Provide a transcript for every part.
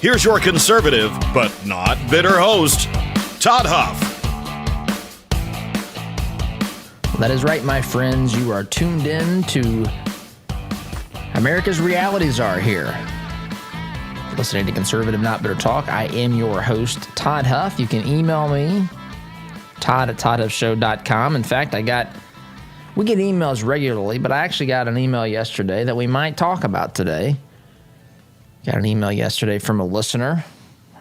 here's your conservative, but not bitter host, Todd Huff. That is right, my friends. You are tuned in to America's Realities Are here. Listening to Conservative Not Bitter Talk. I am your host, Todd Huff. You can email me, todd@toddhuffshow.com. In fact, we get emails regularly, but I actually got an email yesterday that we might talk about today. Got an email yesterday from a listener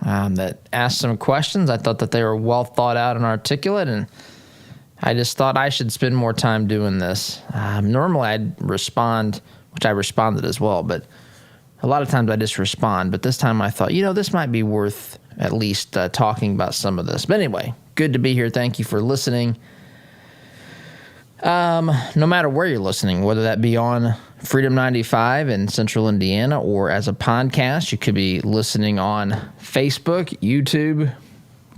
that asked some questions. I thought that they were well thought out and articulate, and I just thought I should spend more time doing this. Normally I'd respond, which I responded as well, but a lot of times I just respond. But this time I thought, this might be worth at least talking about some of this. But anyway, good to be here. Thank you for listening. No matter where you're listening, whether that be on Freedom 95 in Central Indiana or as a podcast, you could be listening on Facebook, YouTube,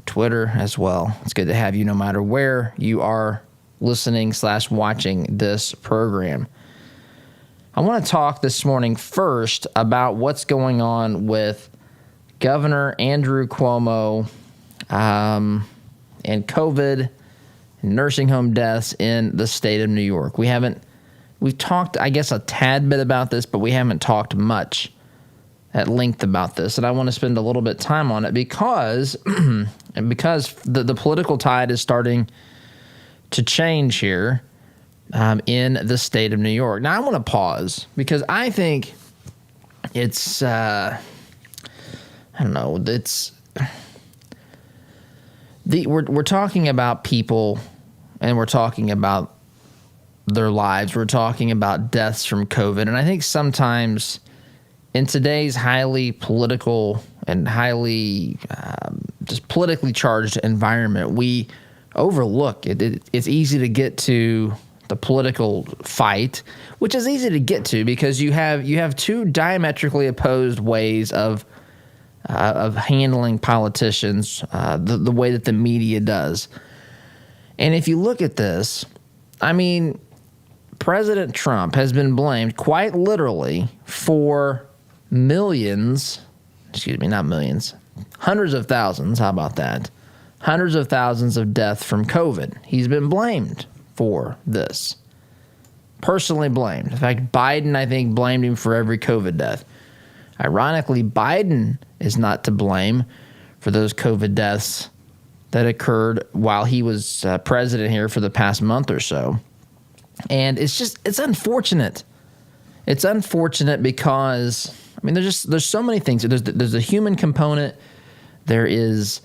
Twitter as well. It's good to have you no matter where you are listening/watching this program. I want to talk this morning first about what's going on with Governor Andrew Cuomo and COVID and nursing home deaths in the state of New York. We've talked, I guess, a tad bit about this, but we haven't talked much at length about this. And I want to spend a little bit of time on it because the political tide is starting to change here in the state of New York. Now, I want to pause because I think it's, we're talking about people and we're talking about their lives. We're talking about deaths from COVID. And I think sometimes in today's highly political and highly just politically charged environment, we overlook it. It's easy to get to the political fight, which is easy to get to because you have two diametrically opposed ways of handling politicians, the way that the media does. And if you look at this, I mean, President Trump has been blamed quite literally for hundreds of thousands, how about that? Hundreds of thousands of deaths from COVID. He's been blamed for this. Personally blamed. In fact, Biden, I think, blamed him for every COVID death. Ironically, Biden is not to blame for those COVID deaths that occurred while he was president here for the past month or so. And it's unfortunate. It's unfortunate because, I mean, there's so many things. There's a human component. There is,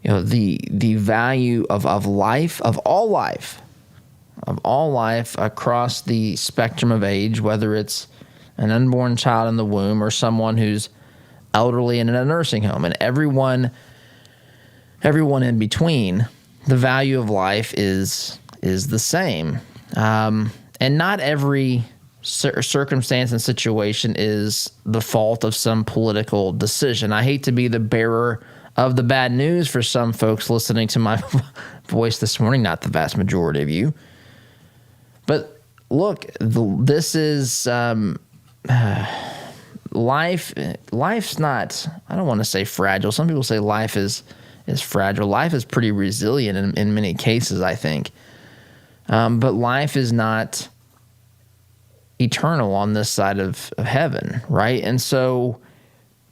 the value of life, of all life across the spectrum of age, whether it's an unborn child in the womb or someone who's elderly and in a nursing home, and everyone in between. The value of life is the same, and not every circumstance and situation is the fault of some political decision. I hate to be the bearer of the bad news for some folks listening to my voice this morning, not the vast majority of you. But look, this is life. Life's not, I don't want to say fragile. Some people say life is fragile. Life is pretty resilient in many cases, I think. But life is not eternal on this side of heaven, right? And so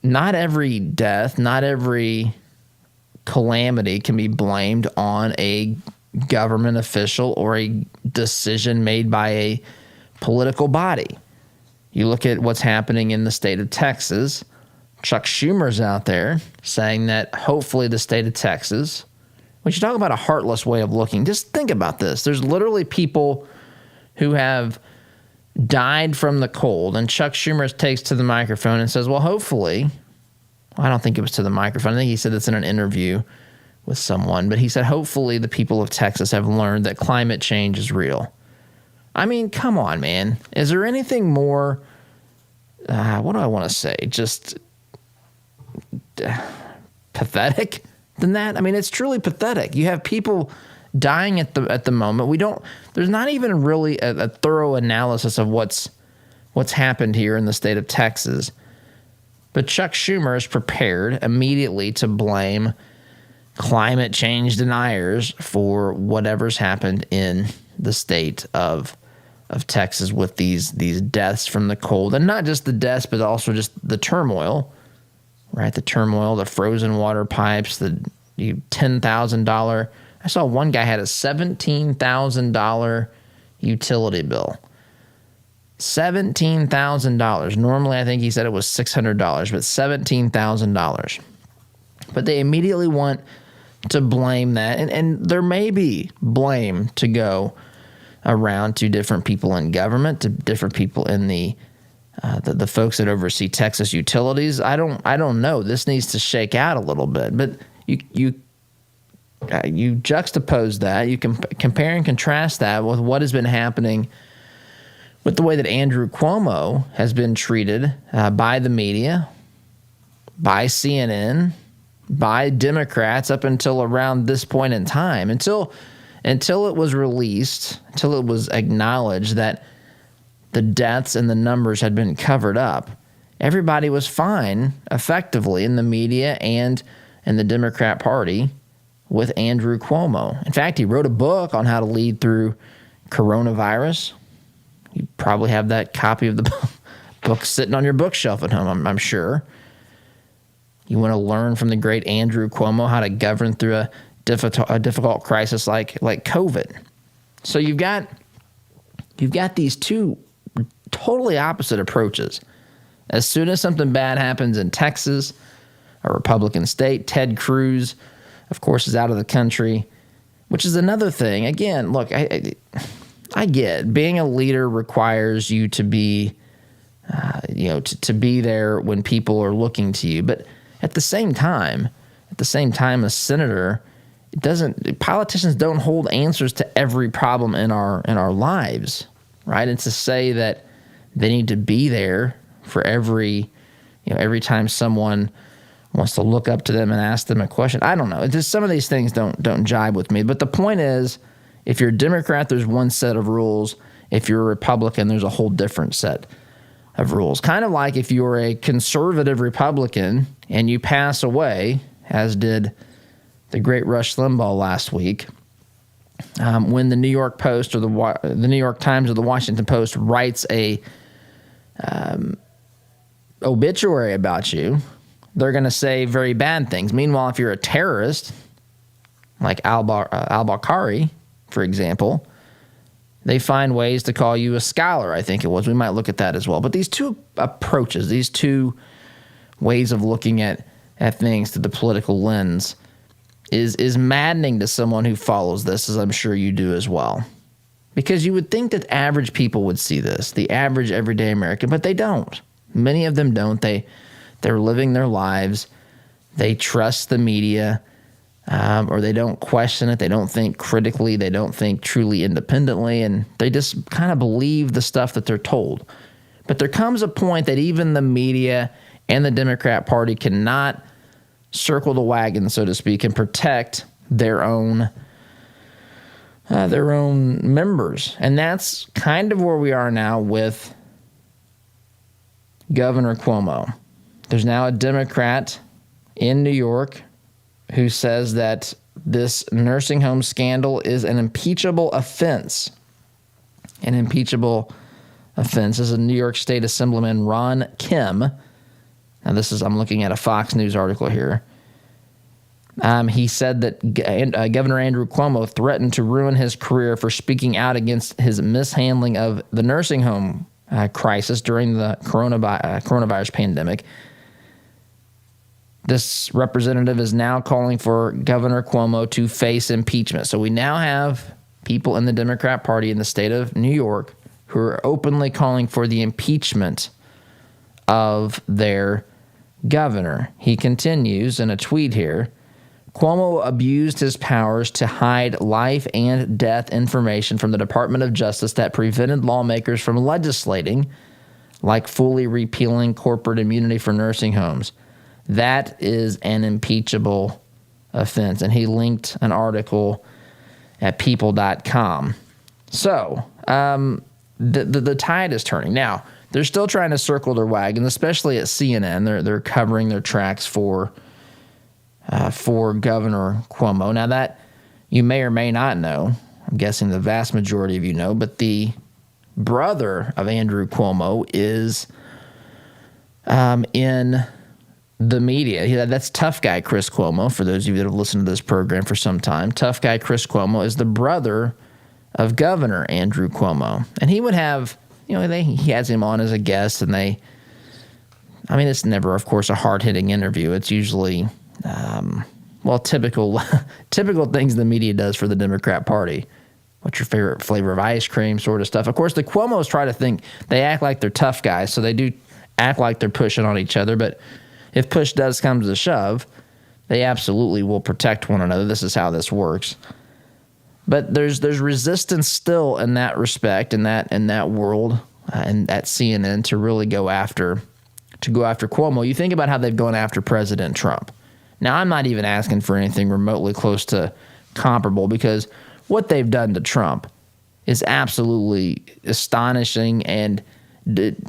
not every death, not every calamity can be blamed on a government official or a decision made by a political body. You look at what's happening in the state of Texas. Chuck Schumer's out there saying that hopefully the state of Texas, when you talk about a heartless way of looking, just think about this. There's literally people who have died from the cold, and Chuck Schumer takes to the microphone and says, well, hopefully, I don't think it was to the microphone. I think he said this in an interview with someone, but he said, hopefully the people of Texas have learned that climate change is real. I mean, come on, man. Is there anything more, what do I want to say, just pathetic than that? I mean, it's truly pathetic. You have people dying at the moment. There's not even really a thorough analysis of what's happened here in the state of Texas. But Chuck Schumer is prepared immediately to blame climate change deniers for whatever's happened in the state of Texas with these deaths from the cold. And not just the deaths, but also just the turmoil, right? The turmoil, the frozen water pipes, the $10,000. I saw one guy had a $17,000 utility bill. $17,000. Normally, I think he said it was $600, but $17,000. But they immediately want to blame that. And there may be blame to go around to different people in government, to different people in the folks that oversee Texas utilities. I don't know. This needs to shake out a little bit. But you juxtapose that. You can compare and contrast that with what has been happening with the way that Andrew Cuomo has been treated by the media, by CNN, by Democrats up until around this point in time, until it was released, until it was acknowledged that the deaths and the numbers had been covered up. Everybody was fine, effectively, in the media and in the Democrat Party with Andrew Cuomo. In fact, he wrote a book on how to lead through coronavirus. You probably have that copy of the book sitting on your bookshelf at home, I'm sure. You want to learn from the great Andrew Cuomo how to govern through a difficult crisis like COVID. So you've got these two totally opposite approaches. As soon as something bad happens in Texas, a Republican state, Ted Cruz, of course, is out of the country, which is another thing. Again, look, I get being a leader requires you to be, to be there when people are looking to you. But at the same time, a senator, politicians don't hold answers to every problem in our lives, right? And to say that they need to be there for every time someone wants to look up to them and ask them a question. I don't know. It's just some of these things don't jibe with me. But the point is, if you're a Democrat, there's one set of rules. If you're a Republican, there's a whole different set of rules. Kind of like if you're a conservative Republican and you pass away, as did the great Rush Limbaugh last week, when the New York Post or the New York Times or the Washington Post writes a obituary about you, they're going to say very bad things. Meanwhile, if you're a terrorist, like al-Bakari, for example, they find ways to call you a scholar, I think it was. We might look at that as well. But these two approaches, these two ways of looking at things through the political lens is maddening to someone who follows this, as I'm sure you do as well. Because you would think that average people would see this, the average everyday American, but they don't. Many of them don't. They're living their lives. They trust the media, or they don't question it. They don't think critically. They don't think truly independently, and they just kind of believe the stuff that they're told. But there comes a point that even the media and the Democrat Party cannot circle the wagon, so to speak, and protect their own members. And that's kind of where we are now with Governor Cuomo. There's now a Democrat in New York who says that this nursing home scandal is an impeachable offense. An impeachable offense. This is New York State Assemblyman Ron Kim. Now I'm looking at a Fox News article here. He said that Governor Andrew Cuomo threatened to ruin his career for speaking out against his mishandling of the nursing home crisis during the coronavirus pandemic. This representative is now calling for Governor Cuomo to face impeachment. So we now have people in the Democrat Party in the state of New York who are openly calling for the impeachment of their governor. He continues in a tweet here. Cuomo abused his powers to hide life and death information from the Department of Justice that prevented lawmakers from legislating, like fully repealing corporate immunity for nursing homes. That is an impeachable offense. And he linked an article at people.com. So the tide is turning. Now, they're still trying to circle their wagon, especially at CNN. They're covering their tracks for Governor Cuomo. Now that you may or may not know, I'm guessing the vast majority of you know, but the brother of Andrew Cuomo is in the media. That's tough guy Chris Cuomo, for those of you that have listened to this program for some time. Tough guy Chris Cuomo is the brother of Governor Andrew Cuomo. And he would have, he has him on as a guest, and it's never, of course, a hard-hitting interview. It's usually, typical things the media does for the Democrat Party. What's your favorite flavor of ice cream, sort of stuff. Of course, the Cuomos try to think, they act like they're tough guys, so they do act like they're pushing on each other, but if push does come to the shove, they absolutely will protect one another. This is how this works. But there's resistance still in that respect, in that world, and at CNN to really go after Cuomo. You think about how they've gone after President Trump. Now, I'm not even asking for anything remotely close to comparable, because what they've done to Trump is absolutely astonishing and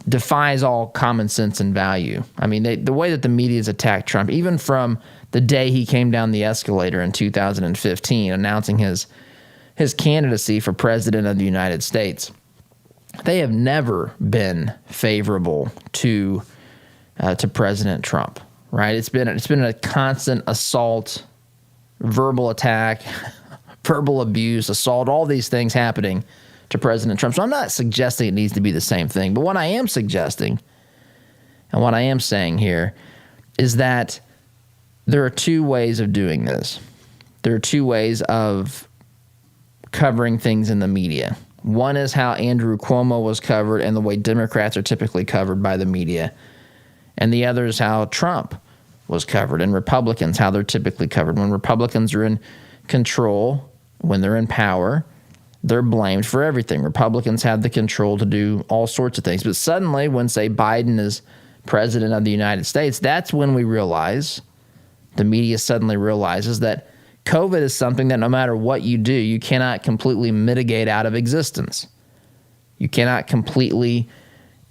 defies all common sense and value. I mean, the way that the media's attacked Trump, even from the day he came down the escalator in 2015 announcing his candidacy for president of the United States, they have never been favorable to President Trump, right? It's been a constant assault, verbal attack, verbal abuse, assault, all these things happening to President Trump. So I'm not suggesting it needs to be the same thing, but what I am suggesting and what I am saying here is that there are two ways of doing this. There are two ways of covering things in the media. One is how Andrew Cuomo was covered and the way Democrats are typically covered by the media. And the other is how Trump was covered, and Republicans, how they're typically covered. When Republicans are in control, when they're in power, they're blamed for everything. Republicans have the control to do all sorts of things. But suddenly, when, say, Biden is president of the United States, that's when we realize, the media suddenly realizes that COVID is something that no matter what you do, you cannot completely mitigate out of existence. You cannot completely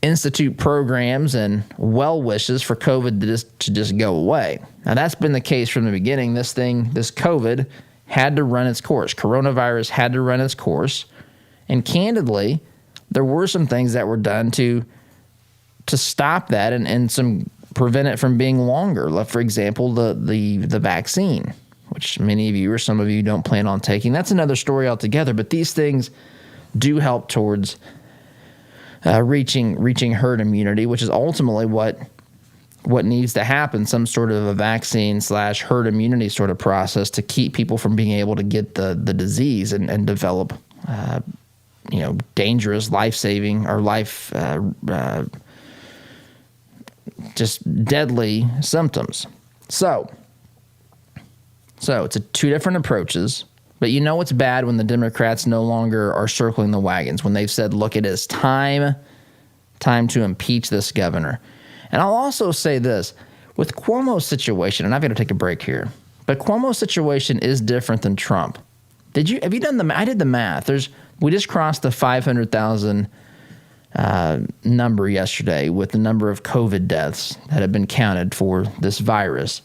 institute programs and well wishes for COVID to just go away. Now, that's been the case from the beginning. This COVID had to run its course. Coronavirus had to run its course. And candidly, there were some things that were done to stop that and some prevent it from being longer. For example, the vaccine, which many of you or some of you don't plan on taking. That's another story altogether. But these things do help towards reaching herd immunity, which is ultimately what needs to happen, some sort of a vaccine / herd immunity sort of process to keep people from being able to get the disease and develop, dangerous, life-saving or just deadly symptoms. So it's two different approaches, but you know it's bad when the Democrats no longer are circling the wagons, when they've said, look, it is time to impeach this governor. And I'll also say this, with Cuomo's situation, and I've got to take a break here, but Cuomo's situation is different than Trump. Have you done the math? I did the math. We just crossed the 500,000 number yesterday with the number of COVID deaths that have been counted for this virus.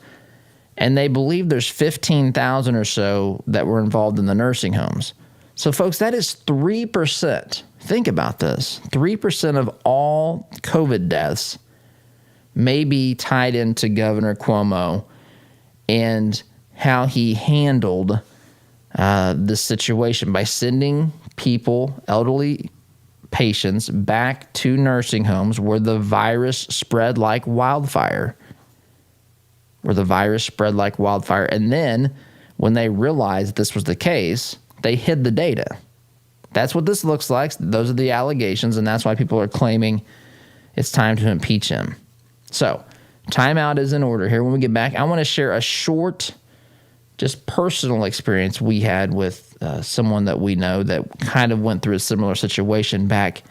And they believe there's 15,000 or so that were involved in the nursing homes. So, folks, that is 3%. Think about this. 3% of all COVID deaths may be tied into Governor Cuomo and how he handled this situation by sending people, elderly patients, back to nursing homes where the virus spread like wildfire. And then when they realized this was the case, they hid the data. That's what this looks like. Those are the allegations, and that's why people are claiming it's time to impeach him. So, timeout is in order here. When we get back, I want to share a short, just personal experience we had with someone that we know that kind of went through a similar situation back,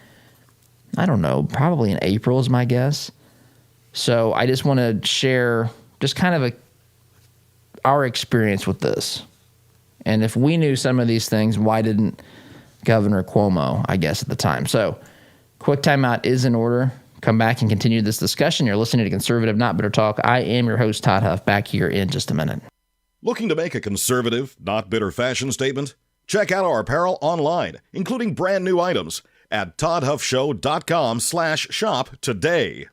I don't know, probably in April is my guess. So, I just want to share just kind of our experience with this. And if we knew some of these things, why didn't Governor Cuomo, I guess, at the time? So, quick timeout is in order. come back and continue this discussion. You're listening to Conservative Not Bitter Talk. I am your host, Todd Huff, back here in just a minute. Looking to make a conservative, not bitter fashion statement? Check out our apparel online, including brand new items at toddhuffshow.com/shop today.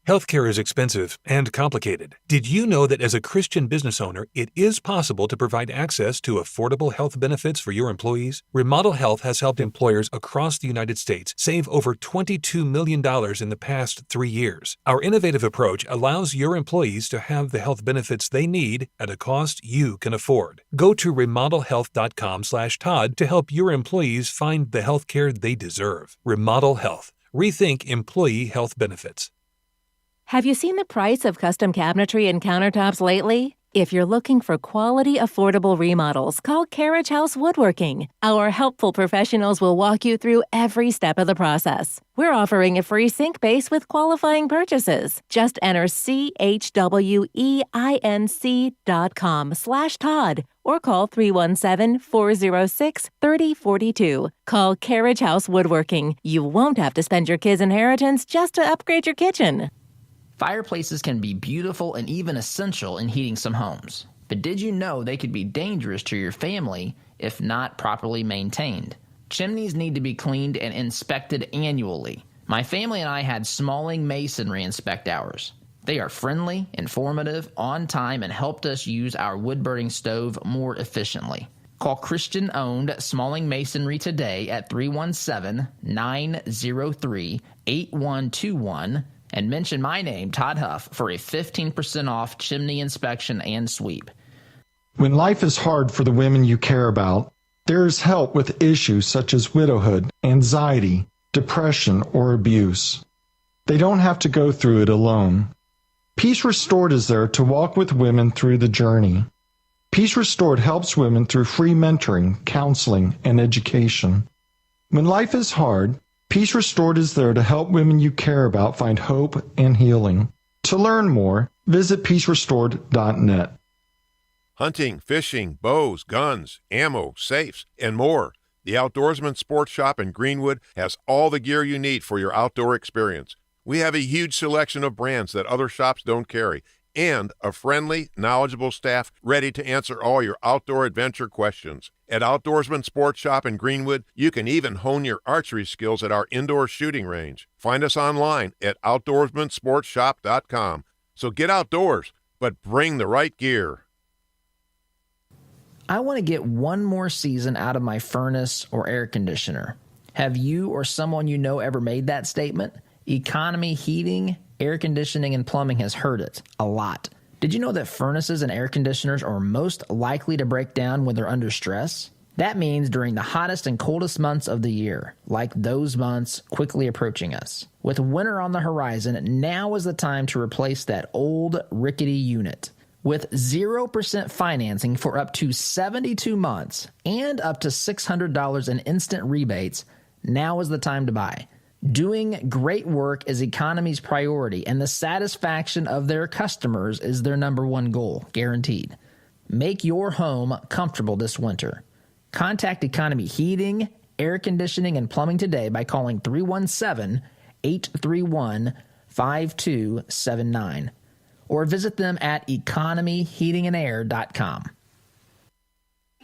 Healthcare is expensive and complicated. Did you know that as a Christian business owner, it is possible to provide access to affordable health benefits for your employees? Remodel Health has helped employers across the United States save over $22 million in the past 3 years. Our innovative approach allows your employees to have the health benefits they need at a cost you can afford. Go to remodelhealth.com/Todd to help your employees find the healthcare they deserve. Remodel Health. Rethink employee health benefits. Have you seen the price of custom cabinetry and countertops lately? If you're looking for quality, affordable remodels, call Carriage House Woodworking. Our helpful professionals will walk you through every step of the process. We're offering a free sink base with qualifying purchases. Just enter CHWEINC.com/Todd or call 317-406-3042. Call Carriage House Woodworking. You won't have to spend your kids' inheritance just to upgrade your kitchen. Fireplaces can be beautiful and even essential in heating some homes. But did you know they could be dangerous to your family if not properly maintained? Chimneys need to be cleaned and inspected annually. My family and I had Smalling Masonry inspect ours. They are friendly, informative, on time, and helped us use our wood-burning stove more efficiently. Call Christian-owned Smalling Masonry today at 317-903-8121 and mention my name, Todd Huff, for a 15% off chimney inspection and sweep. When life is hard for the women you care about, there is help with issues such as widowhood, anxiety, depression, or abuse. They don't have to go through it alone. Peace Restored is there to walk with women through the journey. Peace Restored helps women through free mentoring, counseling, and education. When life is hard, Peace Restored is there to help women you care about find hope and healing. To learn more, visit peacerestored.net. Hunting, fishing, bows, guns, ammo, safes, and more. The Outdoorsman Sports Shop in Greenwood has all the gear you need for your outdoor experience. We have a huge selection of brands that other shops don't carry, and a friendly, knowledgeable staff ready to answer all your outdoor adventure questions. At Outdoorsman Sports Shop in Greenwood, you can even hone your archery skills at our indoor shooting range. Find us online at outdoorsmansportshop.com. So get outdoors, but bring the right gear. I want to get one more season out of my furnace or air conditioner. Have you or someone you know ever made that statement? Economy heating, air conditioning, and plumbing has heard it a lot. Did you know that furnaces and air conditioners are most likely to break down when they're under stress? That means during the hottest and coldest months of the year, like those months quickly approaching us. With winter on the horizon, now is the time to replace that old rickety unit. With 0% financing for up to 72 months and up to $600 in instant rebates, now is the time to buy. Doing great work is Economy's priority, and the satisfaction of their customers is their number one goal, guaranteed. Make your home comfortable this winter. Contact Economy Heating, Air Conditioning, and Plumbing today by calling 317-831-5279 or visit them at economyheatingandair.com.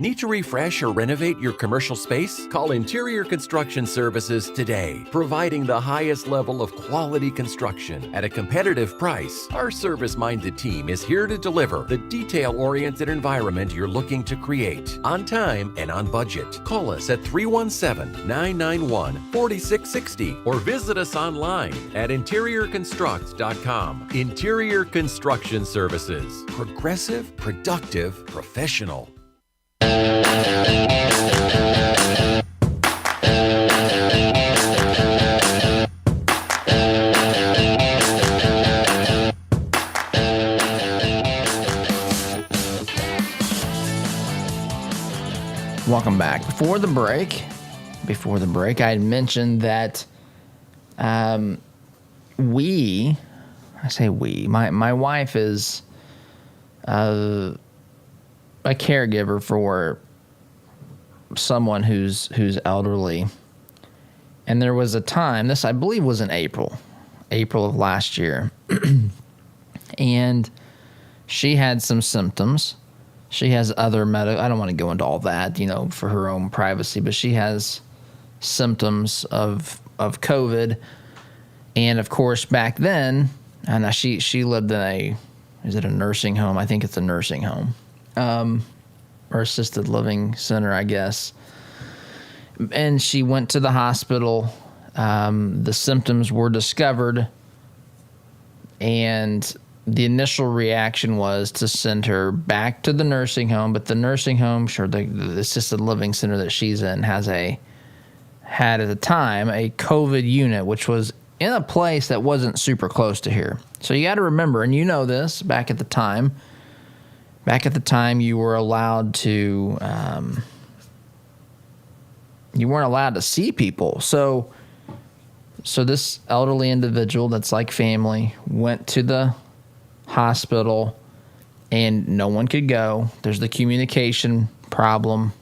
Need to refresh or renovate your commercial space? Call Interior Construction Services today, providing the highest level of quality construction at a competitive price. Our service-minded team is here to deliver the detail-oriented environment you're looking to create, on time and on budget. Call us at 317-991-4660 or visit us online at interiorconstruct.com. Interior Construction Services. Progressive, productive, professional. Welcome back. Before the break, I had mentioned that my wife is a caregiver for someone who's elderly. And there was a time, this I believe was in April, April of last year. And she had some symptoms. She has other medical, I don't want to go into all that, for her own privacy, but she has symptoms of COVID. And of course, back then, and she lived in is it a nursing home? I think it's a nursing home, or assisted living center, I guess. And she went to the hospital. The symptoms were discovered, and the initial reaction was to send her back to the nursing home. But the nursing home, the assisted living center that she's in had at the time a COVID unit, which was in a place that wasn't super close to here. So you got to remember, and you know this, back at the time you were allowed to, you weren't allowed to see people. So this elderly individual that's like family went to the hospital and no one could go. There's the communication problem.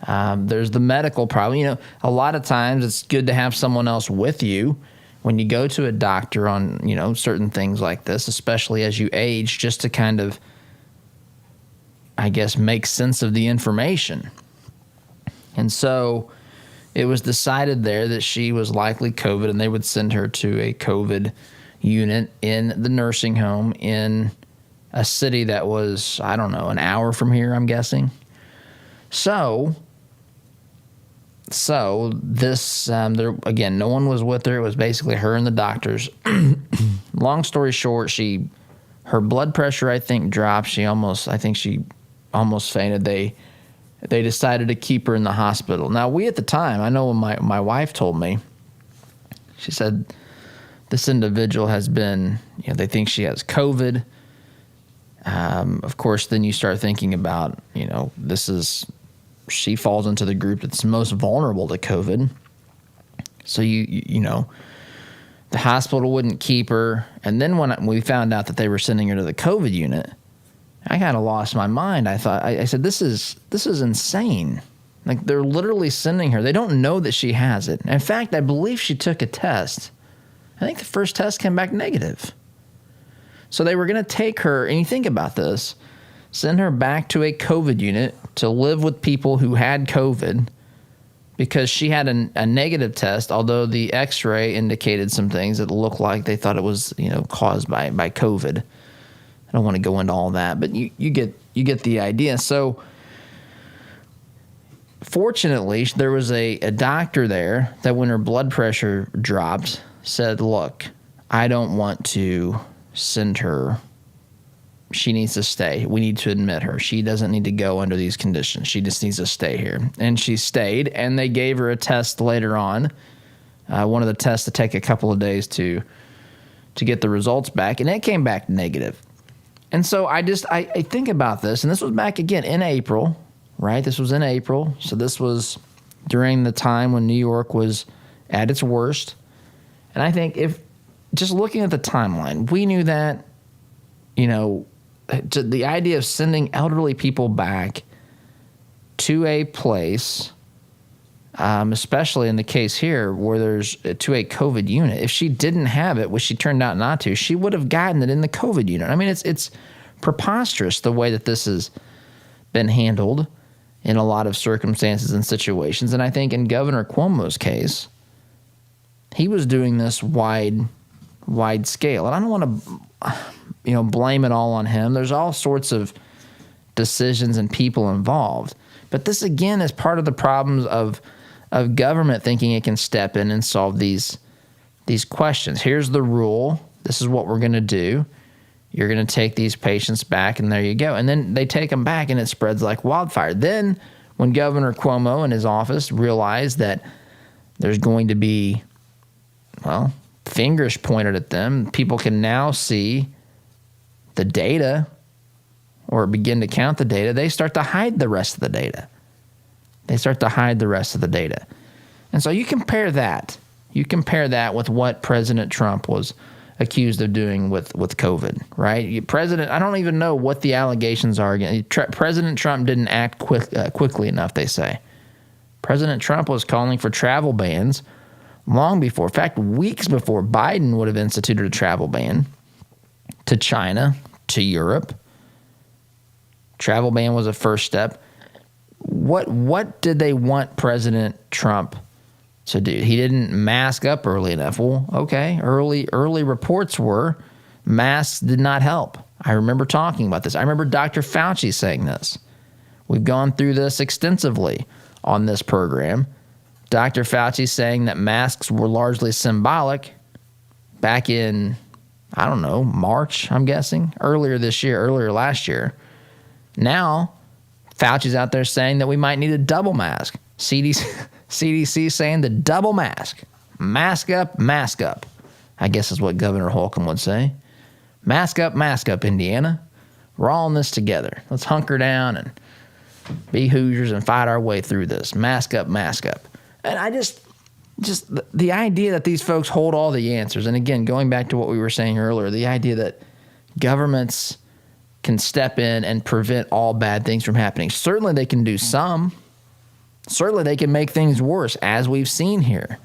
There's the medical problem. A lot of times it's good to have someone else with you when you go to a doctor on, certain things like this, especially as you age, just to kind of, I guess, make sense of the information. And so it was decided there that she was likely COVID, and they would send her to a COVID unit in the nursing home in a city that was, I don't know, an hour from here, I'm guessing. So this, there again, no one was with her. It was basically her and the doctors. Long story short, her blood pressure, I think, dropped. She almost fainted. They decided to keep her in the hospital. Now, we at the time, I know when my wife told me, she said, this individual has been, they think she has COVID. Of course, then you start thinking about, she falls into the group that's most vulnerable to COVID. So the hospital wouldn't keep her. And then when we found out that they were sending her to the COVID unit, I kind of lost my mind. I thought, I said, this is insane. Like, they're literally sending her. They don't know that she has it. In fact, I believe she took a test. I think the first test came back negative. So they were going to take her, and you think about this, send her back to a COVID unit to live with people who had COVID because she had a negative test, although the x-ray indicated some things that looked like they thought it was, caused by COVID. I don't want to go into all that, but you get the idea. So fortunately, there was a doctor there that when her blood pressure dropped said, look, I don't want to send her. She needs to stay. We need to admit her. She doesn't need to go under these conditions. She just needs to stay here. And she stayed, and they gave her a test later on, one of the tests to take a couple of days to get the results back, and it came back negative. And so I think about this, and this was back again in April, right? This was in April. So this was during the time when New York was at its worst. And I think if just looking at the timeline, we knew that, the idea of sending elderly people back to a place, especially in the case here where there's to a COVID unit, if she didn't have it, which she turned out not to, she would have gotten it in the COVID unit. I mean, it's preposterous the way that this has been handled in a lot of circumstances and situations. And I think in Governor Cuomo's case, he was doing this wide scale. And I don't want to, blame it all on him. There's all sorts of decisions and people involved. But this, again, is part of the problems of government thinking it can step in and solve these questions. Here's the rule. This is what we're going to do. You're going to take these patients back, and there you go. And then they take them back, and it spreads like wildfire. Then when Governor Cuomo and his office realized that there's going to be, fingers pointed at them, people can now see the data or begin to count the data, they start to hide the rest of the data. And so you compare that with what President Trump was accused of doing with COVID, right? I don't even know what the allegations are. President Trump didn't act quickly enough, they say. President Trump was calling for travel bans long before, in fact, weeks before Biden would have instituted a travel ban to China, to Europe. Travel ban was a first step. What did they want President Trump to do? He didn't mask up early enough. Well, okay, early reports were masks did not help. I remember talking about this. I remember Dr. Fauci saying this. We've gone through this extensively on this program. Dr. Fauci saying that masks were largely symbolic back in, I don't know, March, I'm guessing, earlier last year. Now, Fauci's out there saying that we might need a double mask. CDC saying the double mask. Mask up, I guess is what Governor Holcomb would say. Mask up, Indiana. We're all in this together. Let's hunker down and be Hoosiers and fight our way through this. Mask up. And I just the idea that these folks hold all the answers, and again, going back to what we were saying earlier, the idea that governments can step in and prevent all bad things from happening. Certainly they can do some. Certainly they can make things worse, as we've seen here.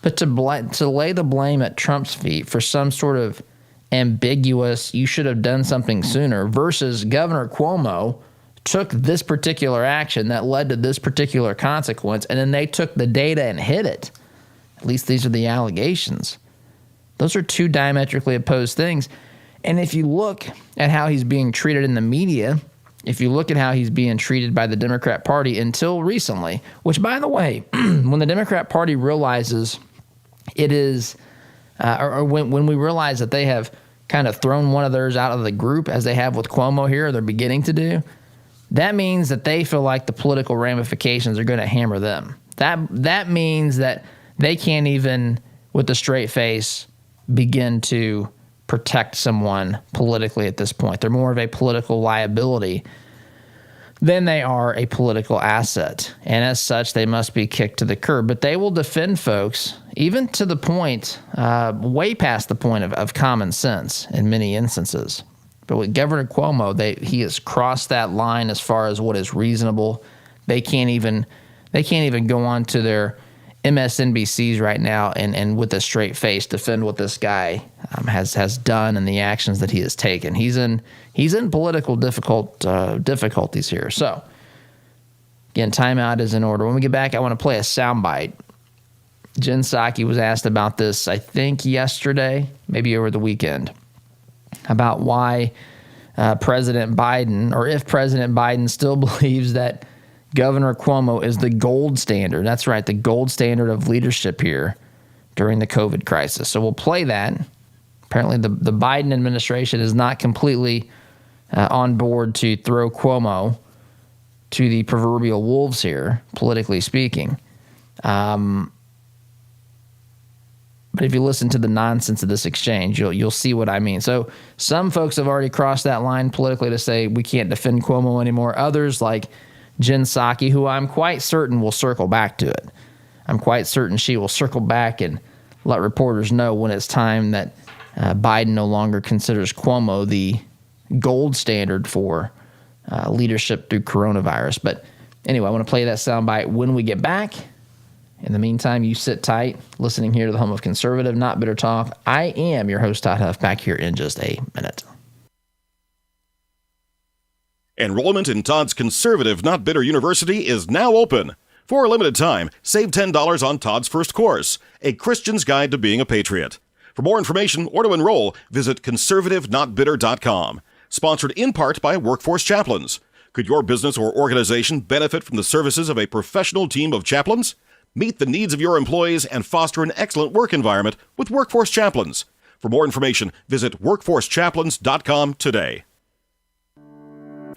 But to lay the blame at Trump's feet for some sort of ambiguous, you should have done something sooner, versus Governor Cuomo took this particular action that led to this particular consequence, and then they took the data and hid it. At least these are the allegations. Those are two diametrically opposed things. And if you look at how he's being treated in the media, if you look at how he's being treated by the Democrat Party until recently, which, by the way, when the Democrat Party realizes it is, or when we realize that they have kind of thrown one of theirs out of the group, as they have with Cuomo here, they're beginning to do, that means that they feel like the political ramifications are going to hammer them. That means that they can't even, with a straight face, begin to protect someone politically at this point. They're more of a political liability than they are a political asset. And as such, they must be kicked to the curb. But they will defend folks, even to the point, way past the point of common sense in many instances. But with Governor Cuomo, he has crossed that line as far as what is reasonable. They can't even go on to their MSNBCs right now and with a straight face defend what this guy has done and the actions that he has taken. He's in political difficulties here. So again, timeout is in order. When we get back, I want to play a soundbite. Jen Psaki was asked about this, I think yesterday, maybe over the weekend, about why President Biden, or if President Biden still believes that Governor Cuomo is the gold standard. That's right, the gold standard of leadership here during the COVID crisis. So we'll play that. Apparently the Biden administration is not completely on board to throw Cuomo to the proverbial wolves here, politically speaking. But if you listen to the nonsense of this exchange, you'll see what I mean. So some folks have already crossed that line politically to say we can't defend Cuomo anymore. Others, like Jen Psaki, who I'm quite certain will circle back to it. I'm quite certain she will circle back and let reporters know when it's time that Biden no longer considers Cuomo the gold standard for leadership through coronavirus. But anyway, I want to play that soundbite when we get back. In the meantime, you sit tight, listening here to the home of conservative, not bitter talk. I am your host, Todd Huff, back here in just a minute. Enrollment in Todd's Conservative Not Bitter University is now open. For a limited time, save $10 on Todd's first course, A Christian's Guide to Being a Patriot. For more information or to enroll, visit conservativenotbitter.com. Sponsored in part by Workforce Chaplains. Could your business or organization benefit from the services of a professional team of chaplains? Meet the needs of your employees and foster an excellent work environment with Workforce Chaplains. For more information, visit workforcechaplains.com today.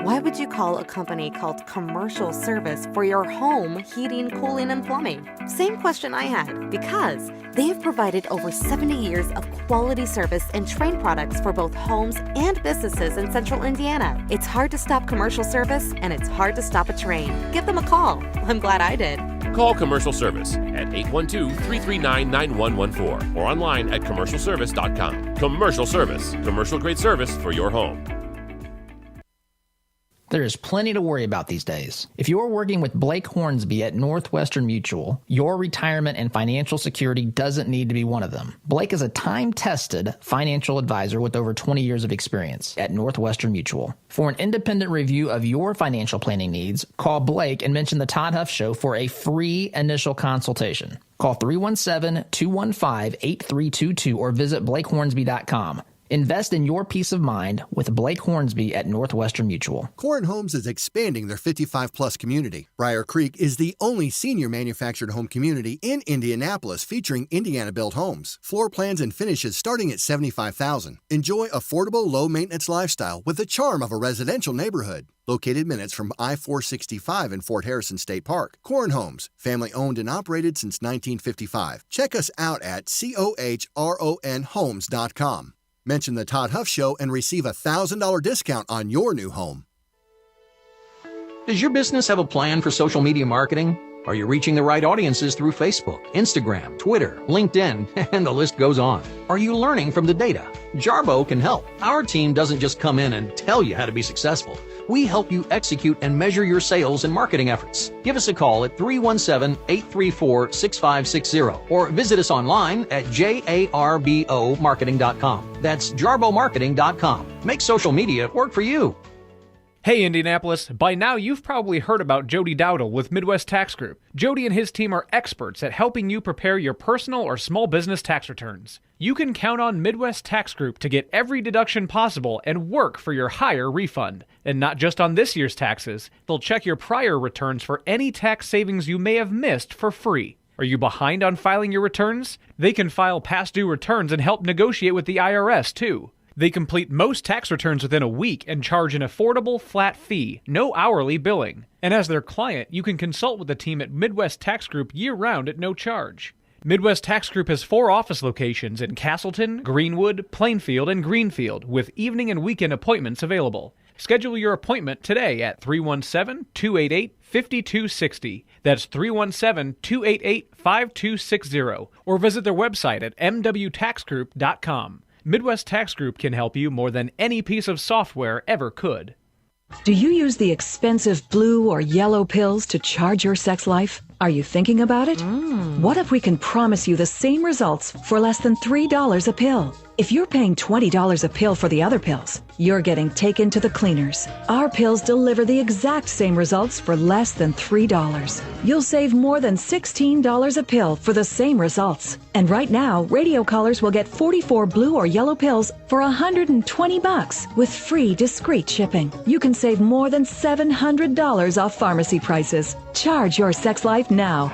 Why would you call a company called Commercial Service for your home heating, cooling, and plumbing? Same question I had, because they have provided over 70 years of quality service and trained products for both homes and businesses in Central Indiana. It's hard to stop Commercial Service, and it's hard to stop a train. Give them a call. I'm glad I did. Call Commercial Service at 812-339-9114 or online at commercialservice.com. Commercial Service, commercial grade service for your home. There is plenty to worry about these days. If you're working with Blake Hornsby at Northwestern Mutual, your retirement and financial security doesn't need to be one of them. Blake is a time-tested financial advisor with over 20 years of experience at Northwestern Mutual. For an independent review of your financial planning needs, call Blake and mention the Todd Huff Show for a free initial consultation. Call 317-215-8322 or visit blakehornsby.com. Invest in your peace of mind with Blake Hornsby at Northwestern Mutual. Corn Homes is expanding their 55-plus community. Briar Creek is the only senior manufactured home community in Indianapolis featuring Indiana-built homes. Floor plans and finishes starting at $75,000. Enjoy affordable, low-maintenance lifestyle with the charm of a residential neighborhood. Located minutes from I-465 in Fort Harrison State Park. Corn Homes, family-owned and operated since 1955. Check us out at COHRONhomes.com. Mention the Todd Huff Show and receive a $1,000 discount on your new home. Does your business have a plan for social media marketing? Are you reaching the right audiences through Facebook, Instagram, Twitter, LinkedIn, and the list goes on? Are you learning from the data? Jarbo can help. Our team doesn't just come in and tell you how to be successful. We help you execute and measure your sales and marketing efforts. Give us a call at 317-834-6560 or visit us online at jarbomarketing.com. That's jarbomarketing.com. Make social media work for you. Hey Indianapolis, by now you've probably heard about Jody Dowdle with Midwest Tax Group. Jody and his team are experts at helping you prepare your personal or small business tax returns. You can count on Midwest Tax Group to get every deduction possible and work for your higher refund. And not just on this year's taxes, they'll check your prior returns for any tax savings you may have missed for free. Are you behind on filing your returns? They can file past due returns and help negotiate with the IRS too. They complete most tax returns within a week and charge an affordable flat fee, no hourly billing. And as their client, you can consult with the team at Midwest Tax Group year-round at no charge. Midwest Tax Group has 4 office locations in Castleton, Greenwood, Plainfield, and Greenfield, with evening and weekend appointments available. Schedule your appointment today at 317-288-5260. That's 317-288-5260. Or visit their website at mwtaxgroup.com. Midwest Tax Group can help you more than any piece of software ever could. Do you use the expensive blue or yellow pills to charge your sex life? Are you thinking about it? What if we can promise you the same results for less than $3 a pill? If you're paying $20 a pill for the other pills, you're getting taken to the cleaners. Our pills deliver the exact same results for less than $3. You'll save more than $16 a pill for the same results. And right now, radio callers will get 44 blue or yellow pills for $120 with free discreet shipping. You can save more than $700 off pharmacy prices. Charge your sex life now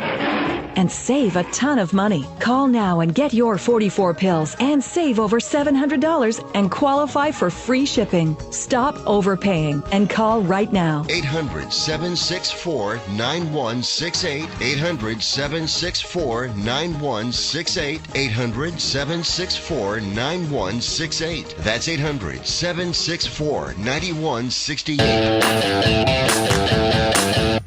and save a ton of money. Call now and get your 44 pills and save over $700 and qualify for free shipping. Stop overpaying and call right now. 800-764-9168. 800-764-9168. 800-764-9168. That's 800-764-9168.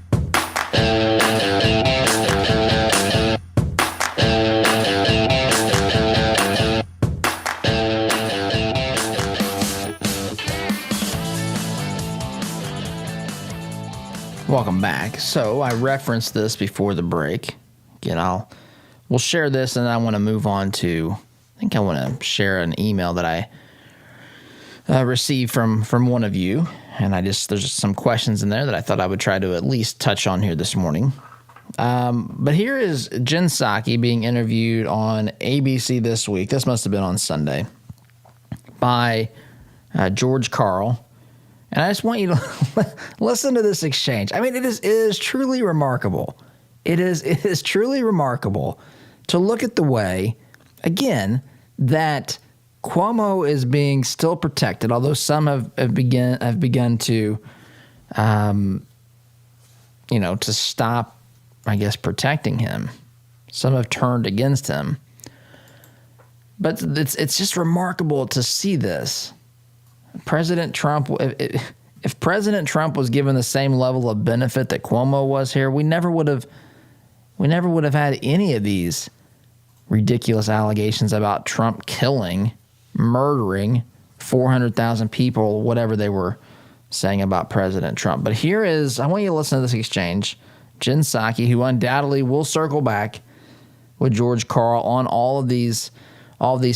Welcome back. So I referenced this before the break. Again, we'll share this, and I want to move on to. I think I want to share an email that I received from one of you, and there's just some questions in there that I thought I would try to at least touch on here this morning. But here is Jen Psaki being interviewed on ABC this week. This must have been on Sunday by George Carl. And I just want you to listen to this exchange. I mean, it is truly remarkable. It is truly remarkable to look at the way, again, that Cuomo is being still protected, although some have begun to, to stop, I guess, protecting him. Some have turned against him. But it's just remarkable to see this. President Trump, if President Trump was given the same level of benefit that Cuomo was here, we never would have had any of these ridiculous allegations about Trump murdering 400,000 people, whatever they were saying about President Trump. But here is, I want you to listen to this exchange. Jen Psaki, who undoubtedly will circle back with George Karl on all of these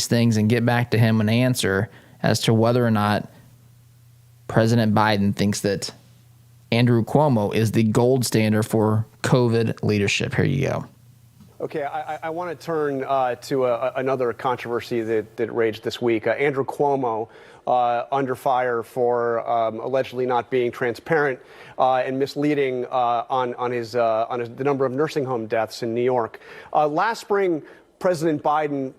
things and get back to him an answer as to whether or not President Biden thinks that Andrew Cuomo is the gold standard for COVID leadership. Here you go. Okay, I want to turn to another controversy that raged this week. Andrew Cuomo under fire for allegedly not being transparent and misleading on the number of nursing home deaths in New York. Last spring, President Biden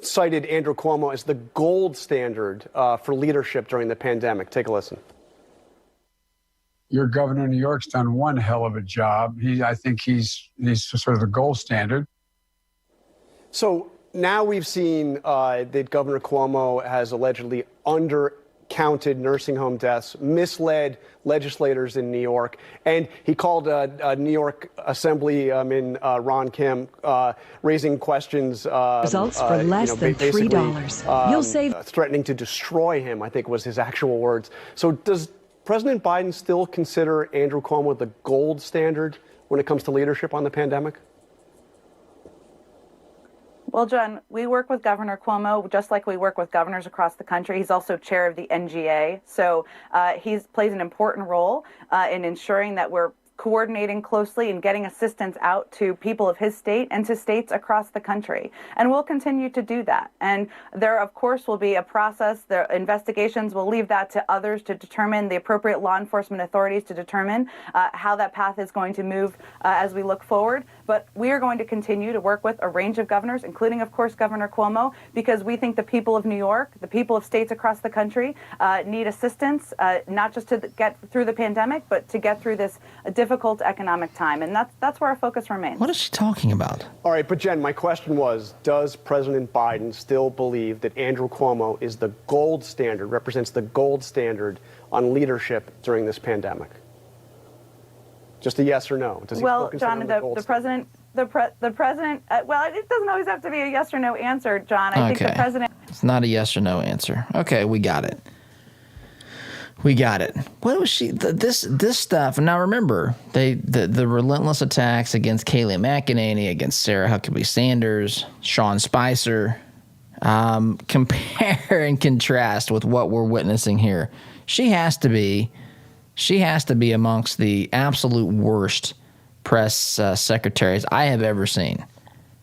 cited Andrew Cuomo as the gold standard for leadership during the pandemic. Take a listen. Your governor of New York's done one hell of a job. I think he's sort of the gold standard. So now we've seen that Governor Cuomo has allegedly undercounted nursing home deaths, misled legislators in New York, and he called a New York Assemblyman Ron Kim raising questions. Results for less than $3. You'll save. Threatening to destroy him, I think was his actual words. So does President Biden still consider Andrew Cuomo the gold standard when it comes to leadership on the pandemic? Well, John, we work with Governor Cuomo just like we work with governors across the country. He's also chair of the NGA. So he plays an important role in ensuring that we're coordinating closely and getting assistance out to people of his state and to states across the country. And we'll continue to do that. And there, of course, will be a process. The investigations will leave that to others to determine, the appropriate law enforcement authorities to determine how that path is going to move as we look forward. But we are going to continue to work with a range of governors, including, of course, Governor Cuomo, because we think the people of New York, the people of states across the country need assistance, not just to get through the pandemic, but to get through this difficult economic time. And that's where our focus remains. What is she talking about? All right, but Jen, my question was, does President Biden still believe that Andrew Cuomo is the gold standard, represents the gold standard on leadership during this pandemic? Just a yes or no. Does he well, John, the president, well, it doesn't always have to be a yes or no answer, John. I think the president. It's not a yes or no answer. Okay, we got it. We got it. What was she? This stuff. And now remember, the relentless attacks against Kayleigh McEnany, against Sarah Huckabee Sanders, Sean Spicer. Compare and contrast with what we're witnessing here. She has to be amongst the absolute worst press secretaries I have ever seen.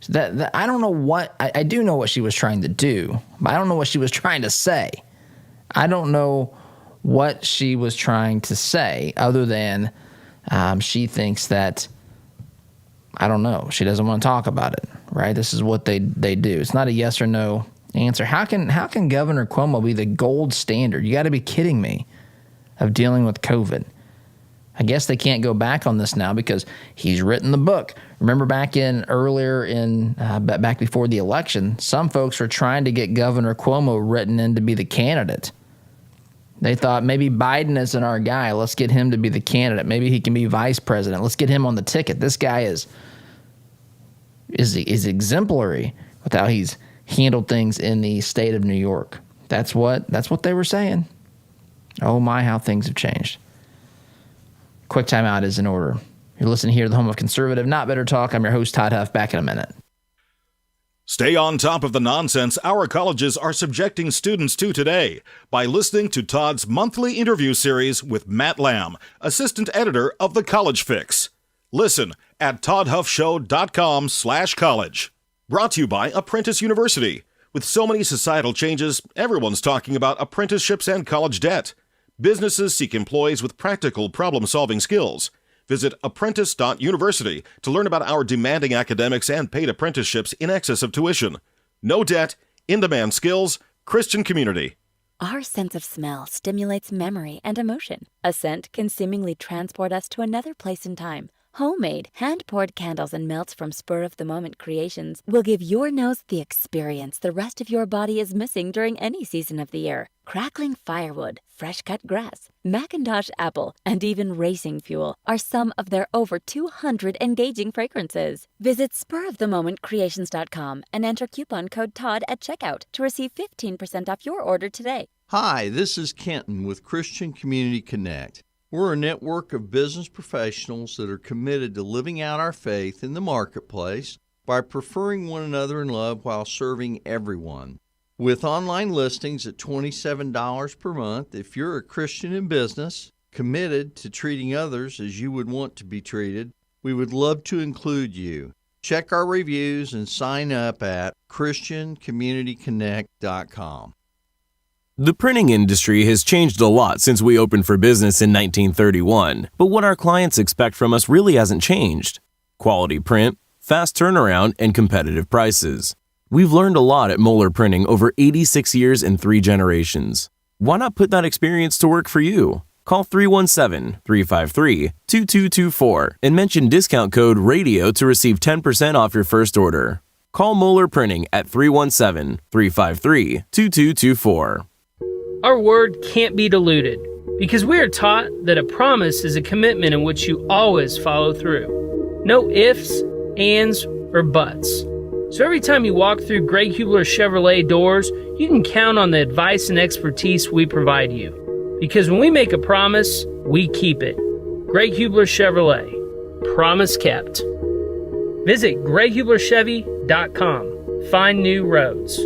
That I don't know what I do know what she was trying to do, but I don't know what she was trying to say. I don't know what she was trying to say other than she thinks that, I don't know, she doesn't want to talk about it, right? This is what they do. It's not a yes or no answer. How can Governor Cuomo be the gold standard? You got to be kidding me, of dealing with COVID. I guess they can't go back on this now because he's written the book. Remember back before the election, some folks were trying to get Governor Cuomo written in to be the candidate. They thought maybe Biden isn't our guy. Let's get him to be the candidate. Maybe he can be vice president. Let's get him on the ticket. This guy is exemplary with how he's handled things in the state of New York. That's what they were saying. Oh my, how things have changed. Quick timeout is in order. You're listening here to the home of conservative, not better talk. I'm your host, Todd Huff. Back in a minute. Stay on top of the nonsense our colleges are subjecting students to today by listening to Todd's monthly interview series with Matt Lamb, assistant editor of The College Fix. Listen at toddhuffshow.com/college. Brought to you by Apprentice University. With so many societal changes, everyone's talking about apprenticeships and college debt. Businesses seek employees with practical problem-solving skills. Visit apprentice.university to learn about our demanding academics and paid apprenticeships in excess of tuition. No debt, in-demand skills, Christian community. Our sense of smell stimulates memory and emotion. A scent can seemingly transport us to another place in time. Homemade, hand-poured candles and melts from spur-of-the-moment creations will give your nose the experience the rest of your body is missing during any season of the year. Crackling firewood, fresh-cut grass, Macintosh apple, and even racing fuel are some of their over 200 engaging fragrances. Visit spurofthemomentcreations.com and enter coupon code TODD at checkout to receive 15% off your order today. Hi, this is Kenton with Christian Community Connect. We're a network of business professionals that are committed to living out our faith in the marketplace by preferring one another in love while serving everyone. With online listings at $27 per month, if you're a Christian in business, committed to treating others as you would want to be treated, we would love to include you. Check our reviews and sign up at ChristianCommunityConnect.com. The printing industry has changed a lot since we opened for business in 1931, but what our clients expect from us really hasn't changed. Quality print, fast turnaround, and competitive prices. We've learned a lot at Moeller Printing over 86 years and 3 generations. Why not put that experience to work for you? Call 317-353-2224 and mention discount code RADIO to receive 10% off your first order. Call Moeller Printing at 317-353-2224. Our word can't be diluted because we are taught that a promise is a commitment in which you always follow through. No ifs, ands, or buts. So every time you walk through Greg Hubler Chevrolet doors, you can count on the advice and expertise we provide you. Because when we make a promise, we keep it. Greg Hubler Chevrolet. Promise kept. Visit GregHublerChevy.com. Find new roads.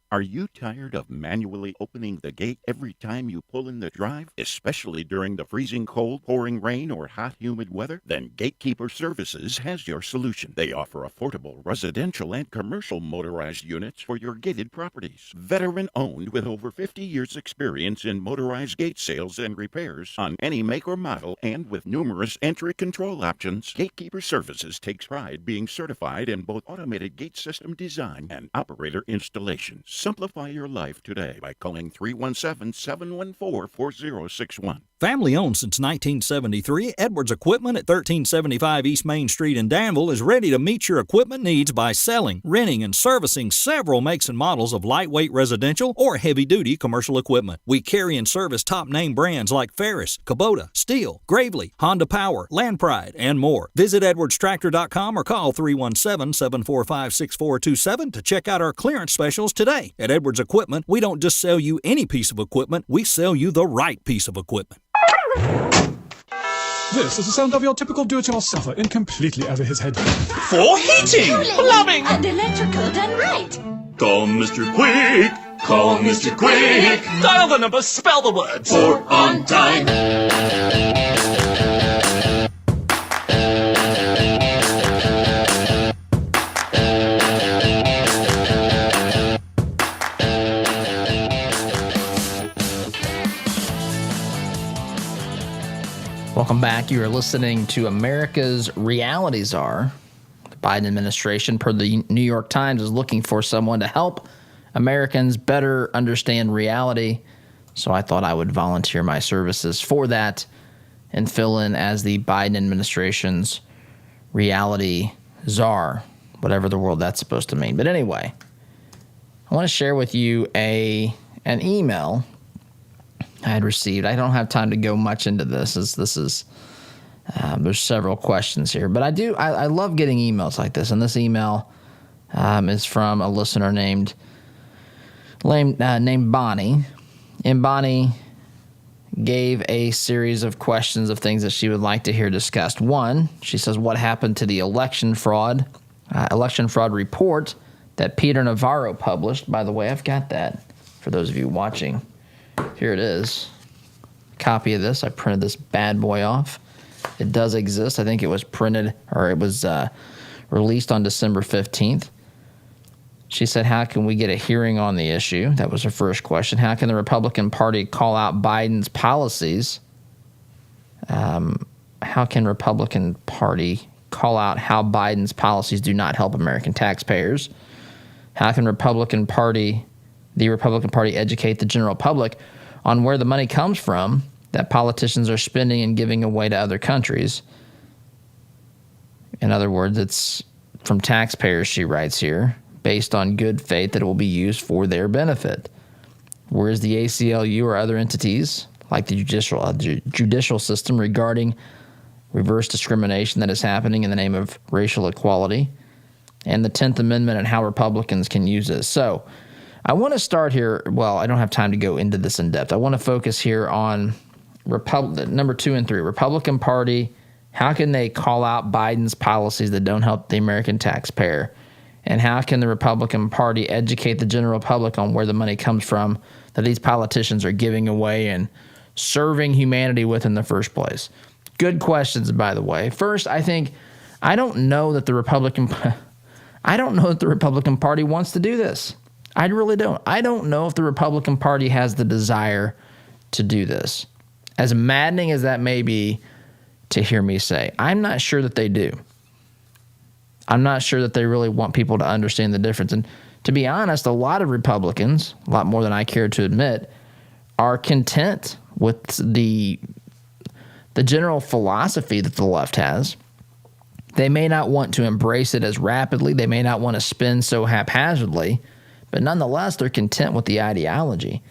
Are you tired of manually opening the gate every time you pull in the drive, especially during the freezing cold, pouring rain, or hot, humid weather? Then Gatekeeper Services has your solution. They offer affordable residential and commercial motorized units for your gated properties. Veteran-owned with over 50 years' experience in motorized gate sales and repairs on any make or model, and with numerous entry control options, Gatekeeper Services takes pride being certified in both automated gate system design and operator installation. Simplify your life today by calling 317-714-4061. Family owned since 1973, Edwards Equipment at 1375 East Main Street in Danville is ready to meet your equipment needs by selling, renting, and servicing several makes and models of lightweight residential or heavy-duty commercial equipment. We carry and service top-name brands like Ferris, Kubota, Steel, Gravely, Honda Power, Land Pride, and more. Visit edwardstractor.com or call 317-745-6427 to check out our clearance specials today. At Edwards Equipment, we don't just sell you any piece of equipment, we sell you the right piece of equipment. This is the sound of your typical do-it-yourselfer in completely over his head. For heating, plumbing, and electrical done right. Call Mr. Quick. Call Mr. Quick. Dial the number, spell the words. For on time. Welcome back. You are listening to America's Reality Czar. The Biden administration, per the New York Times, is looking for someone to help Americans better understand reality. So I thought I would volunteer my services for that and fill in as the Biden administration's reality czar, whatever the world that's supposed to mean. But anyway, I want to share with you an email I had received. I don't have time to go much into this. There's several questions here, but I love getting emails like this. And this email is from a listener named Bonnie. And Bonnie gave a series of questions of things that she would like to hear discussed. One, she says, what happened to the election fraud report that Peter Navarro published? By the way, I've got that for those of you watching. Here it is. A copy of this. I printed this bad boy off. It does exist. I think it was released on December 15th. She said, how can we get a hearing on the issue? That was her first question. How can the Republican Party call out Biden's policies? How can Republican Party call out how Biden's policies do not help American taxpayers? How can the Republican Party educate the general public on where the money comes from that politicians are spending and giving away to other countries? In other words, it's from taxpayers, she writes here, based on good faith that it will be used for their benefit. Whereas the ACLU or other entities, like the judicial system, regarding reverse discrimination that is happening in the name of racial equality, and the 10th Amendment and how Republicans can use this. So I want to start here. Well, I don't have time to go into this in depth. I want to focus here on number 2 and 3, Republican Party. How can they call out Biden's policies that don't help the American taxpayer? And how can the Republican Party educate the general public on where the money comes from that these politicians are giving away and serving humanity with in the first place? Good questions, by the way. First, I don't know that the Republican Party wants to do this. I really don't. I don't know if the Republican Party has the desire to do this. As maddening as that may be to hear me say, I'm not sure that they do. I'm not sure that they really want people to understand the difference. And to be honest, a lot of Republicans, a lot more than I care to admit, are content with the general philosophy that the left has. They may not want to embrace it as rapidly. They may not want to spin so haphazardly, but nonetheless, they're content with the ideology.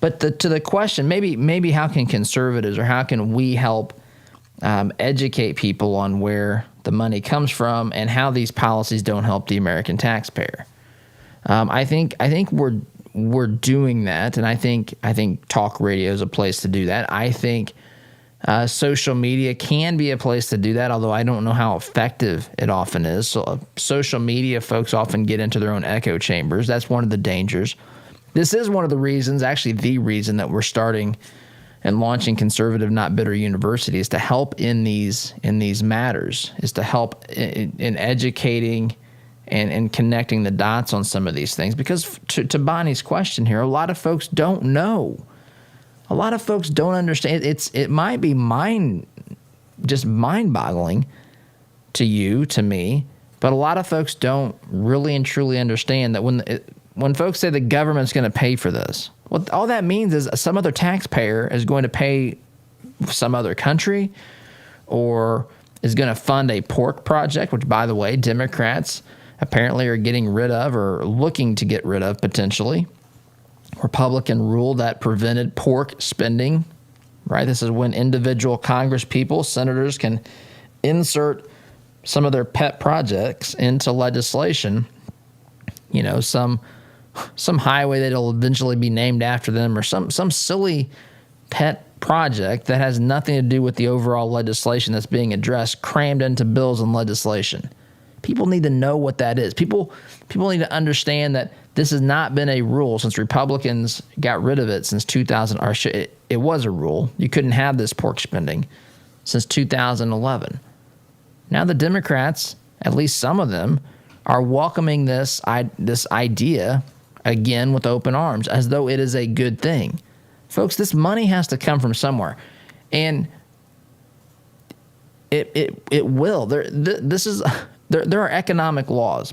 But to the question, maybe how can conservatives or how can we help educate people on where the money comes from and how these policies don't help the American taxpayer? I think we're doing that, and I think talk radio is a place to do that. I think social media can be a place to do that, although I don't know how effective it often is. So social media folks often get into their own echo chambers. That's one of the dangers. This is one of the reasons, actually the reason, that we're starting and launching Conservative Not Bitter University, is to help in these matters, is to help in educating and connecting the dots on some of these things. Because to Bonnie's question here, a lot of folks don't know. A lot of folks don't understand. It might be mind-boggling to you, to me, but a lot of folks don't really and truly understand that when folks say the government's going to pay for this, what all that means is some other taxpayer is going to pay some other country or is going to fund a pork project, which, by the way, Democrats apparently are getting rid of or looking to get rid of potentially. Republican rule that prevented pork spending, right? This is when individual Congress people, senators, can insert some of their pet projects into legislation. You know, some highway that'll eventually be named after them, or some silly pet project that has nothing to do with the overall legislation that's being addressed, crammed into bills and legislation. People need to know what that is. People need to understand that this has not been a rule since Republicans got rid of it since 2000. Or it was a rule. You couldn't have this pork spending since 2011. Now the Democrats, at least some of them, are welcoming this idea again with open arms, as though it is a good thing. Folks, this money has to come from somewhere, and it will. There are economic laws.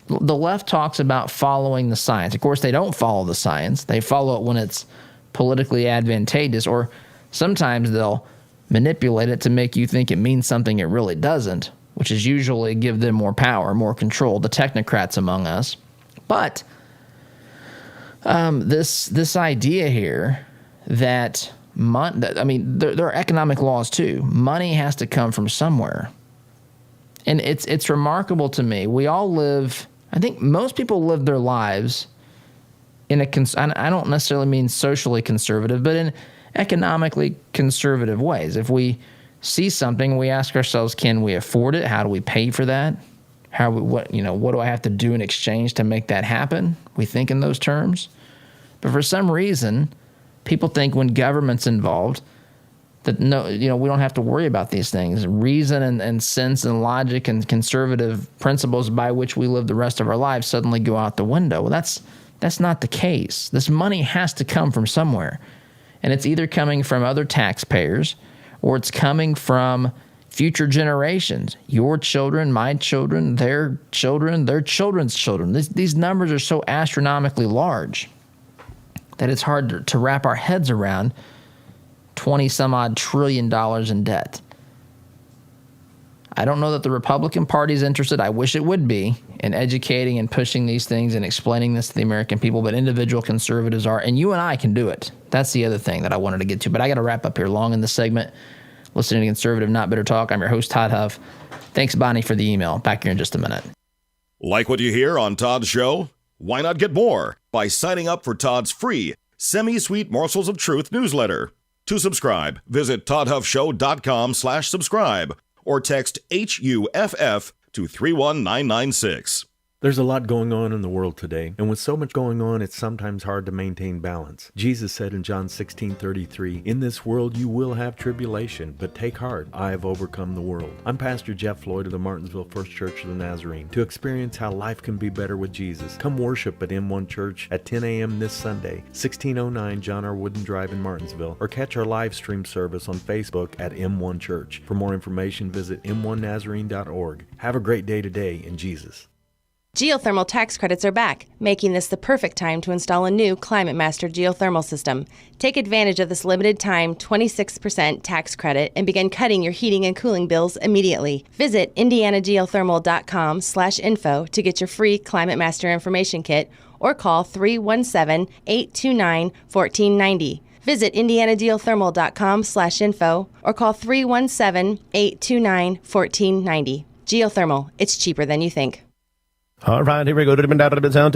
The left talks about following the science. Of course, they don't follow the science. They follow it when it's politically advantageous, or sometimes they'll manipulate it to make you think it means something it really doesn't, which is usually give them more power, more control, the technocrats among us. But this idea here that there are economic laws too. Money has to come from somewhere. And it's remarkable to me. We all live, I think most people live their lives in I don't necessarily mean socially conservative, but in economically conservative ways. If we see something, we ask ourselves, can we afford it? How do we pay for that? What do I have to do in exchange to make that happen? We think in those terms. But for some reason, people think when government's involved that we don't have to worry about these things. Reason and sense and logic and conservative principles by which we live the rest of our lives suddenly go out the window. Well, that's not the case. This money has to come from somewhere. And it's either coming from other taxpayers or it's coming from future generations. Your children, my children, their children's children. These numbers are so astronomically large that it's hard to wrap our heads around. $20-some-odd trillion in debt. I don't know that the Republican Party is interested. I wish it would be in educating and pushing these things and explaining this to the American people, but individual conservatives are, and you and I can do it. That's the other thing that I wanted to get to, but I got to wrap up here long in this segment. Listening to Conservative Not Bitter Talk. I'm your host, Todd Huff. Thanks, Bonnie, for the email. Back here in just a minute. Like what you hear on Todd's show? Why not get more by signing up for Todd's free Semi-Sweet Morsels of Truth newsletter? To subscribe, visit toddhuffshow.com/subscribe or text HUFF to 31996. There's a lot going on in the world today, and with so much going on, it's sometimes hard to maintain balance. Jesus said in John 16:33, "In this world you will have tribulation, but take heart, I have overcome the world." I'm Pastor Jeff Floyd of the Martinsville First Church of the Nazarene. To experience how life can be better with Jesus, come worship at M1 Church at 10 a.m. this Sunday, 1609 John R. Wooden Drive in Martinsville, or catch our live stream service on Facebook at M1 Church. For more information, visit m1nazarene.org. Have a great day today in Jesus. Geothermal tax credits are back, making this the perfect time to install a new Climate Master geothermal system. Take advantage of this limited time 26% tax credit and begin cutting your heating and cooling bills immediately. Visit indianageothermal.com/info to get your free Climate Master information kit or call 317-829-1490. Visit indianageothermal.com/info or call 317-829-1490. Geothermal, it's cheaper than you think. All right, here we go. $100 down,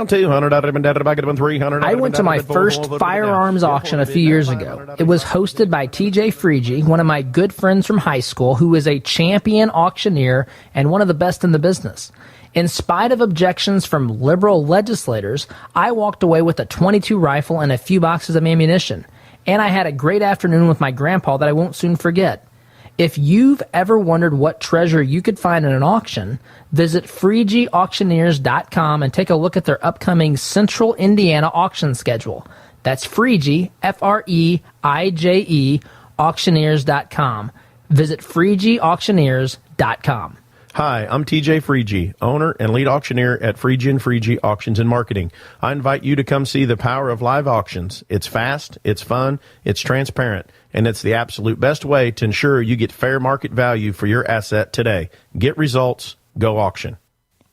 $200 I went to my first firearms auction a few years ago. It was hosted by TJ Freege, one of my good friends from high school, who is a champion auctioneer and one of the best in the business. In spite of objections from liberal legislators, I walked away with a .22 rifle and a few boxes of ammunition. And I had a great afternoon with my grandpa that I won't soon forget. If you've ever wondered what treasure you could find in an auction, visit FreegeAuctioneers.com and take a look at their upcoming Central Indiana auction schedule. That's Freege, F-R-E-I-J-E, auctioneers.com. Visit FreegeAuctioneers.com. Hi, I'm TJ Freege, owner and lead auctioneer at Freege & Freege Auctions and Marketing. I invite you to come see the power of live auctions. It's fast, it's fun, it's transparent, and it's the absolute best way to ensure you get fair market value for your asset today. Get results, go auction.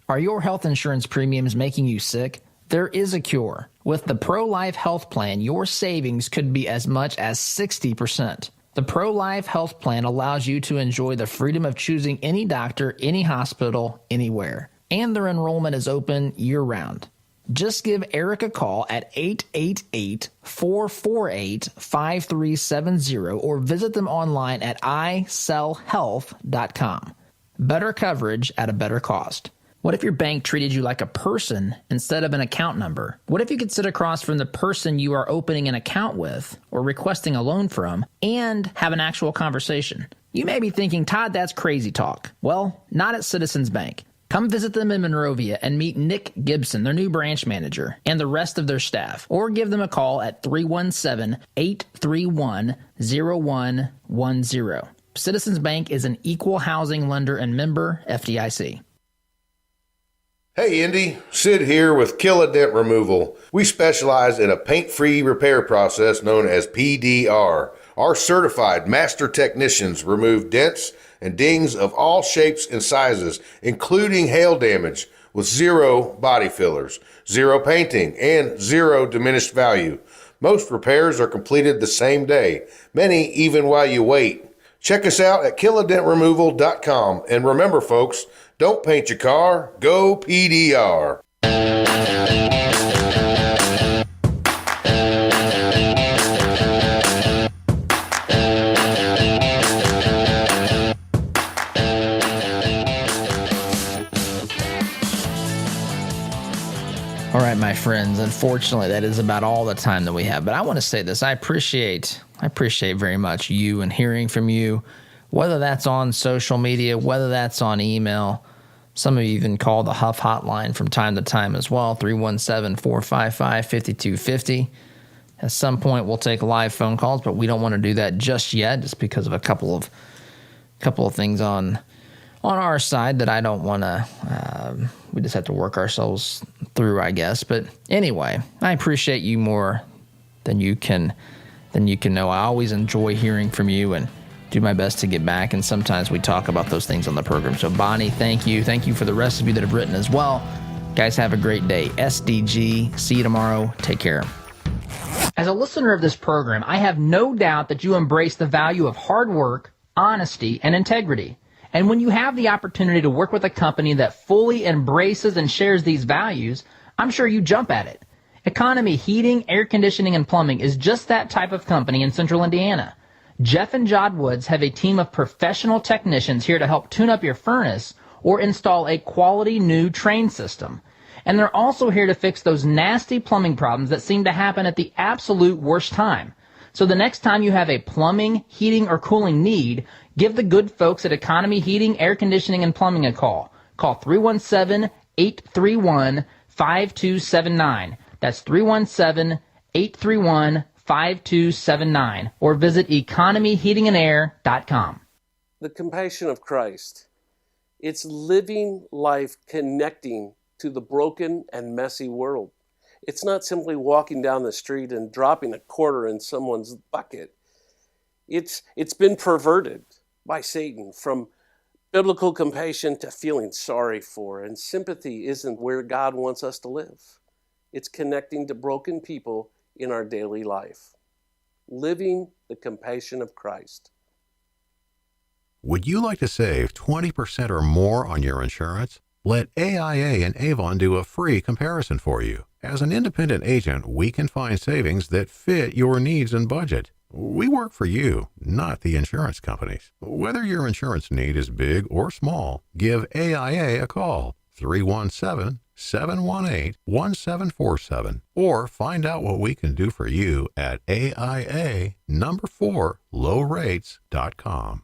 Are your health insurance premiums making you sick? There is a cure. With the Pro-Life Health Plan, your savings could be as much as 60%. The Pro-Life Health Plan allows you to enjoy the freedom of choosing any doctor, any hospital, anywhere. And their enrollment is open year-round. Just give Eric a call at 888-448-5370 or visit them online at isellhealth.com. Better coverage at a better cost. What if your bank treated you like a person instead of an account number? What if you could sit across from the person you are opening an account with or requesting a loan from and have an actual conversation? You may be thinking, Todd, that's crazy talk. Well, not at Citizens Bank. Come visit them in Monrovia and meet Nick Gibson, their new branch manager, and the rest of their staff. Or give them a call at 317-831-0110. Citizens Bank is an equal housing lender and member FDIC. Hey Indy, Sid here with Kill a Dent Removal. We specialize in a paint-free repair process known as PDR. Our certified master technicians remove dents and dings of all shapes and sizes, including hail damage, with zero body fillers, zero painting, and zero diminished value. Most repairs are completed the same day, many even while you wait. Check us out at killadentremoval.com. And remember, folks, don't paint your car, go PDR. All right, my friends, unfortunately, that is about all the time that we have. But I want to say this. I appreciate very much you and hearing from you, whether that's on social media, whether that's on email. Some of you even call the Huff hotline from time to time as well, 317-455-5250. At some point, we'll take live phone calls, but we don't want to do that just yet, just because of a couple of things on our side that I don't want to. We just have to work ourselves through, I guess. But anyway, I appreciate you more than you can know. I always enjoy hearing from you and do my best to get back. And sometimes we talk about those things on the program. So Bonnie, thank you. Thank you for the rest of you that have written as well. Guys, have a great day. SDG. See you tomorrow. Take care. As a listener of this program, I have no doubt that you embrace the value of hard work, honesty, and integrity. And when you have the opportunity to work with a company that fully embraces and shares these values, I'm sure you jump at it. Economy Heating, Air Conditioning, and Plumbing is just that type of company in Central Indiana. Jeff and Jod Woods have a team of professional technicians here to help tune up your furnace or install a quality new train system. And they're also here to fix those nasty plumbing problems that seem to happen at the absolute worst time. So the next time you have a plumbing, heating, or cooling need, give the good folks at Economy Heating, Air Conditioning, and Plumbing a call. Call 317-831-5279. That's 317-831-5279. Or visit economyheatingandair.com. The compassion of Christ. It's living life connecting to the broken and messy world. It's not simply walking down the street and dropping a quarter in someone's bucket. It's been perverted by Satan from biblical compassion to feeling sorry for, and sympathy isn't where God wants us to live. It's connecting to broken people in our daily life. Living the compassion of Christ. Would you like to save 20% or more on your insurance? Let AIA and Avon do a free comparison for you. As an independent agent, we can find savings that fit your needs and budget. We work for you, not the insurance companies. Whether your insurance need is big or small, give AIA a call, 317-718-1747, or find out what we can do for you at AIA4lowrates.com.